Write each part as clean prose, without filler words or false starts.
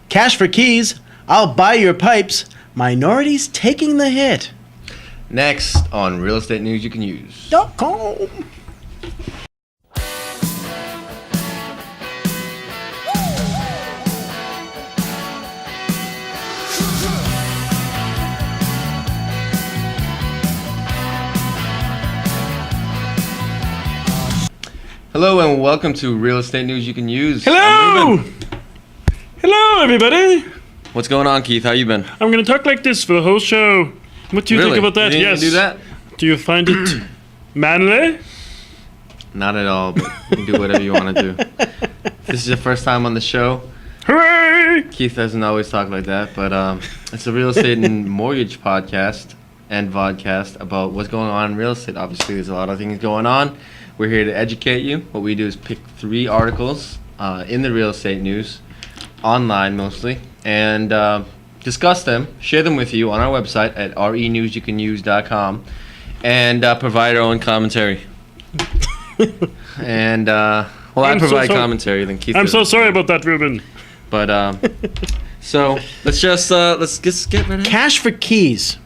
Cash for keys. I'll buy your pipes. Minorities taking the hit. Next on Real Estate News You Can Use. .com. Hello and welcome to Real Estate News You Can Use. Hello! Hello, everybody. What's going on, Keith? How you been? I'm going to talk like this for the whole show. What do you think about that? You Yes. do that? Do you find it manly? Not at all, but you can do whatever you want to do. If this is your first time on the show, Hooray! Keith doesn't always talk like that, but it's a real estate and mortgage podcast and vodcast about what's going on in real estate. Obviously, there's a lot of things going on. We're here to educate you. What we do is pick 3 articles in the real estate news, online mostly, and discuss them, share them with you on our website at renewsyoucanuse.com, and provide our own commentary. And, I provide commentary, then Keith I'm does. so sorry about that, Ruben. But, so, let's just get right ahead. Cash for keys.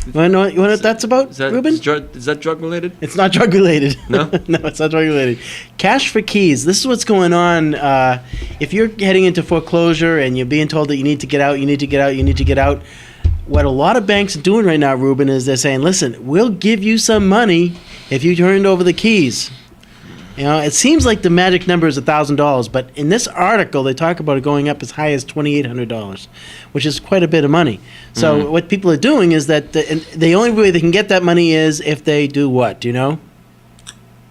You want to know what that's about, Ruben? Is that drug related? It's not drug related. No? No, it's not drug related. Cash for keys. This is what's going on. If you're heading into foreclosure and you're being told that you need to get out, you need to get out, you need to get out, what a lot of banks are doing right now, Ruben, is they're saying, listen, we'll give you some money if you turned over the keys. You know, it seems like the magic number is $1,000, but in this article, they talk about it going up as high as $2,800, which is quite a bit of money. So what people are doing is that the only way they can get that money is if they do what? Do you know?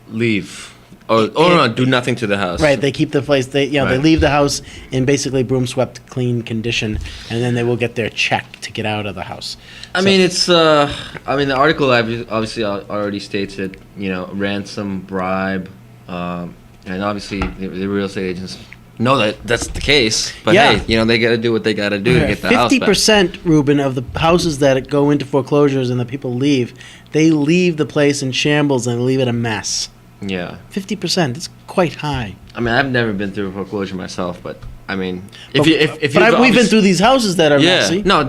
Leave. No, do nothing to the house. Right, they keep the place. They Right. leave the house in basically broom swept, clean condition, and then they will get their check to get out of the house. I mean, it's. The article obviously already states it. You know, ransom, bribe, and obviously the real estate agents know that that's the case. But Yeah. hey, you know, they got to do what they got to do to get the house back. 50%, Ruben, of the houses that go into foreclosures and the people leave, they leave the place in shambles and leave it a mess. Yeah. 50%, it's quite high. I mean, I've never been through a foreclosure myself, but I mean, We've been through these houses that are messy. No,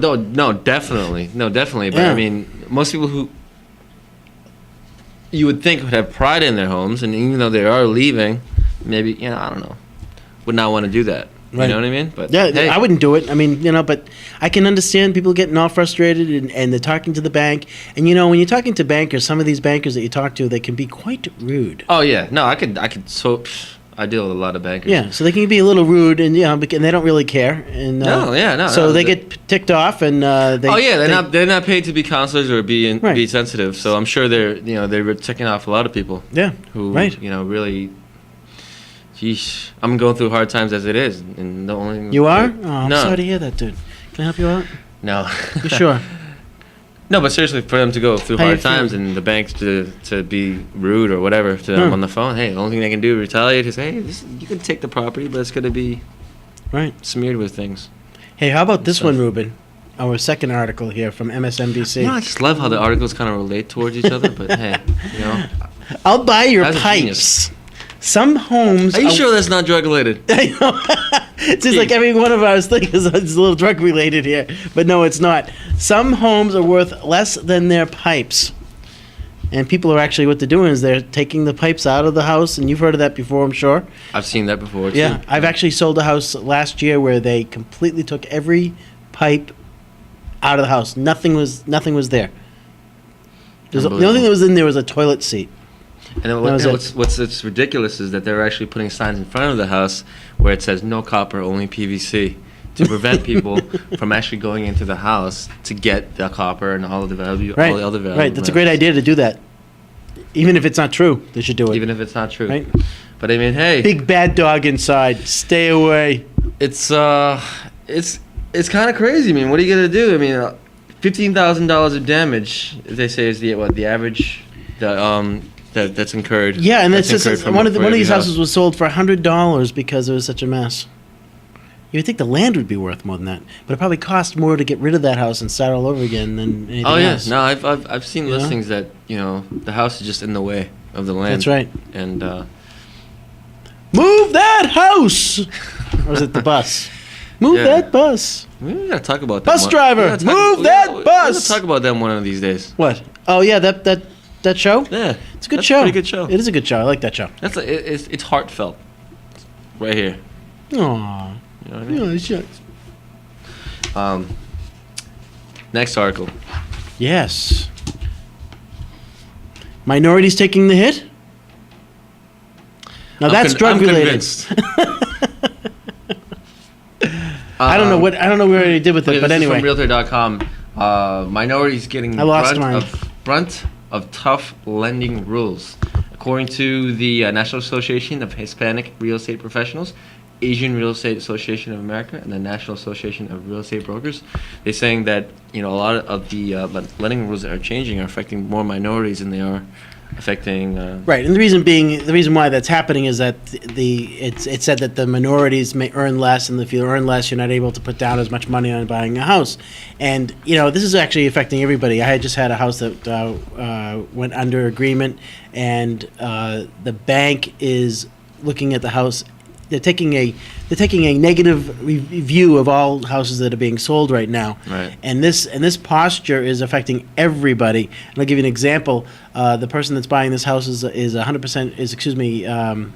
definitely. But Yeah. I mean, most people who you would think would have pride in their homes, and even though they are leaving, maybe, I don't know, would not want to do that. You Right. know what I mean? But Yeah, hey, I wouldn't do it. I mean, but I can understand people getting all frustrated and they're talking to the bank. And, when you're talking to bankers, some of these bankers that you talk to, they can be quite rude. Oh yeah, no, I could. I deal with a lot of bankers. Yeah, so they can be a little rude and, and they don't really care. And So they get ticked off and they're not paid to be counselors or be Right. sensitive. So I'm sure they're ticking off a lot of people. Yeah, Who right. really. Sheesh, I'm going through hard times as it is, and the only. You are? Oh, I'm No. sorry to hear that, dude. Can I help you out? No. You sure? No, but seriously, for them to go through How you hard times and the banks to be rude or whatever to them on the phone, hey, the only thing they can do is retaliate is, hey, you can take the property, but it's going to be Right. smeared with things. Hey, how about this stuff. one, Ruben? Our second article here from MSNBC. I just love how the articles kind of relate towards each other, but hey, I'll buy your That's a pipes. genius. Some homes. Are you sure that's not drug related? I know. It seems like every one of our things is a little drug related here, but no, it's not. Some homes are worth less than their pipes, and people are actually what they're doing is they're taking the pipes out of the house, and you've heard of that before, I'm sure. I've seen that before, too. Yeah, I've actually sold a house last year where they completely took every pipe out of the house. Nothing was there. The only thing that was in there was a toilet seat. And then what's ridiculous is that they're actually putting signs in front of the house where it says no copper, only PVC, to prevent people from actually going into the house to get the copper and all the other value. Right, that's a great idea to do that. Even if it's not true, they should do it. Even if it's not true. Right? But I mean, hey, Big bad dog inside. Stay away. it's kind of crazy. I mean, what are you gonna do? I mean, $15,000 of damage, they say, is the average that's incurred. Yeah, and that's it's incurred just, from one of for these every houses was sold for $100 because it was such a mess. You would think the land would be worth more than that, but it probably cost more to get rid of that house and start all over again than anything else. No, I've seen listings that the house is just in the way of the land. That's right. And Move that house, or is it the bus? Move Yeah. that bus. We gotta talk about that. Bus driver, move that We bus. gotta talk about them one of these days. What? Oh yeah, that show. Yeah, It's a good that's show. A pretty good show. It is a good show. I like that show. It's heartfelt, right here. Aww. You know what I mean? Yeah, shucks. Next article. Yes. Minorities taking the hit. Now that's drug related. Convinced. I don't know what we already did with it, Okay, but this anyway. is from Realtor.com. Minorities getting I lost mine. brunt of tough lending rules, according to the National Association of Hispanic Real Estate Professionals, Asian Real Estate Association of America, and the National Association of Real Estate Brokers. They're saying that a lot of the lending rules that are changing are affecting more minorities than they are affecting. Right, and the reason why that's happening is that it's said that the minorities may earn less, and if you earn less, you're not able to put down as much money on buying a house. And this is actually affecting everybody. I had just had a house that went under agreement, and the bank is looking at the house. They're taking a negative view of all houses that are being sold right now. Right. And this posture is affecting everybody. And I'll give you an example. The person that's buying this house is 100%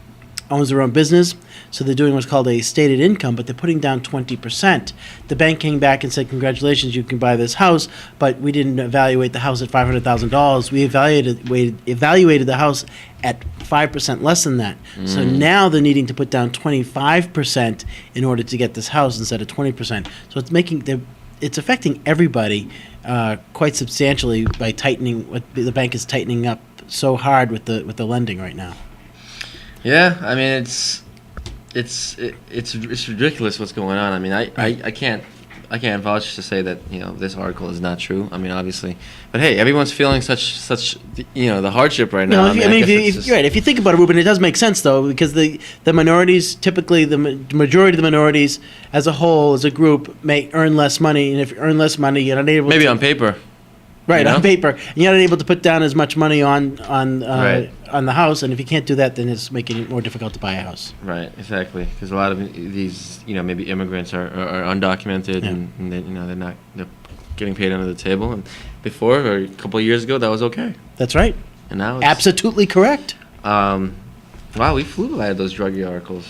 owns their own business, so they're doing what's called a stated income, but they're putting down 20%. The bank came back and said, "Congratulations, you can buy this house," but we didn't evaluate the house at $500,000. We evaluated the house at 5% less than that. So now they're needing to put down 25% in order to get this house instead of 20%. So it's affecting everybody quite substantially by tightening. What the bank is tightening up so hard with the lending right now. Yeah, I mean it's ridiculous what's going on. I mean I can't vouch to say that this article is not true. I mean obviously, but hey, everyone's feeling such the hardship right now. If you think about it, Ruben, it does make sense though, because the minorities, typically the majority of the minorities as a whole, as a group, may earn less money, and if you earn less money, you're not able maybe to, on paper. Right, You know? on paper, and you're not able to put down as much money on Right. on the house, and if you can't do that, then it's making it more difficult to buy a house. Right, exactly. Because a lot of these, maybe immigrants are undocumented, Yeah. and they're getting paid under the table. And before, or a couple of years ago, that was okay. That's right. And now it's Absolutely correct. wow, we flew by those druggy articles.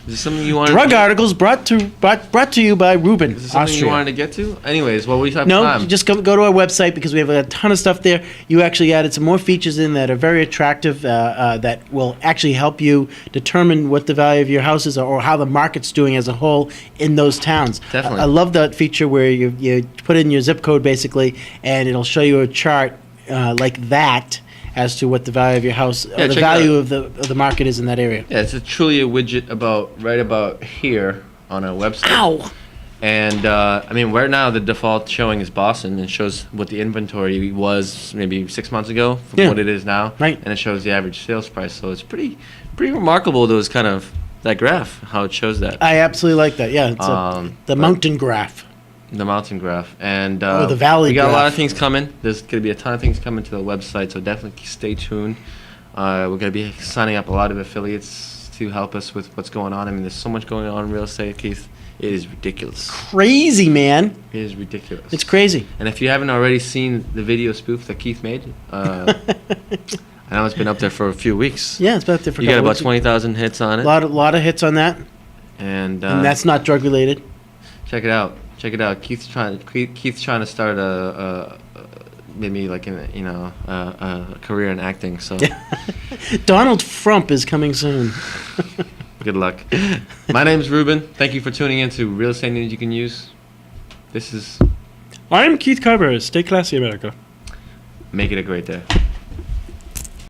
Is this something you wanted? Drug articles brought to you by Ruben, Is this something Austria. you wanted to get to? Anyways, well, we have No, time. just go to our website because we have a ton of stuff there. You actually added some more features in that are very attractive that will actually help you determine what the value of your house is or how the market's doing as a whole in those towns. Definitely. I love that feature where you put in your zip code basically, and it'll show you a chart like that as to what the value of your house, or the check it value out. of the market is in that area. Yeah, it's truly a widget right about here on our website. Ow! And I mean, right now the default showing is Boston, and shows what the inventory was maybe 6 months ago from Yeah. what it is now, Right. and it shows the average sales price. So it's pretty remarkable. That graph, how it shows that. I absolutely like that. Yeah, it's the but- mountain graph. The mountain graph, and Or the valley we got a lot graph. of things coming. There's going to be a ton of things coming to the website, so definitely stay tuned. We're going to be signing up a lot of affiliates to help us with what's going on. I mean, there's so much going on in real estate, Keith. It is ridiculous. Crazy, man. It is ridiculous. It's crazy. And if you haven't already seen the video spoof that Keith made, I know it's been up there for a few weeks. Yeah, it's about there for You a got couple about weeks. 20,000 hits on A it, lot of hits on that, and and that's not drug related. check it out. Check it out. Keith's trying to start maybe like a career in acting. So Donald Trump is coming soon. good luck. My name's Ruben. Thank you for tuning in to Real Estate News You Can Use. This is I'm Keith Carver. Stay classy, America. Make It a Great Day.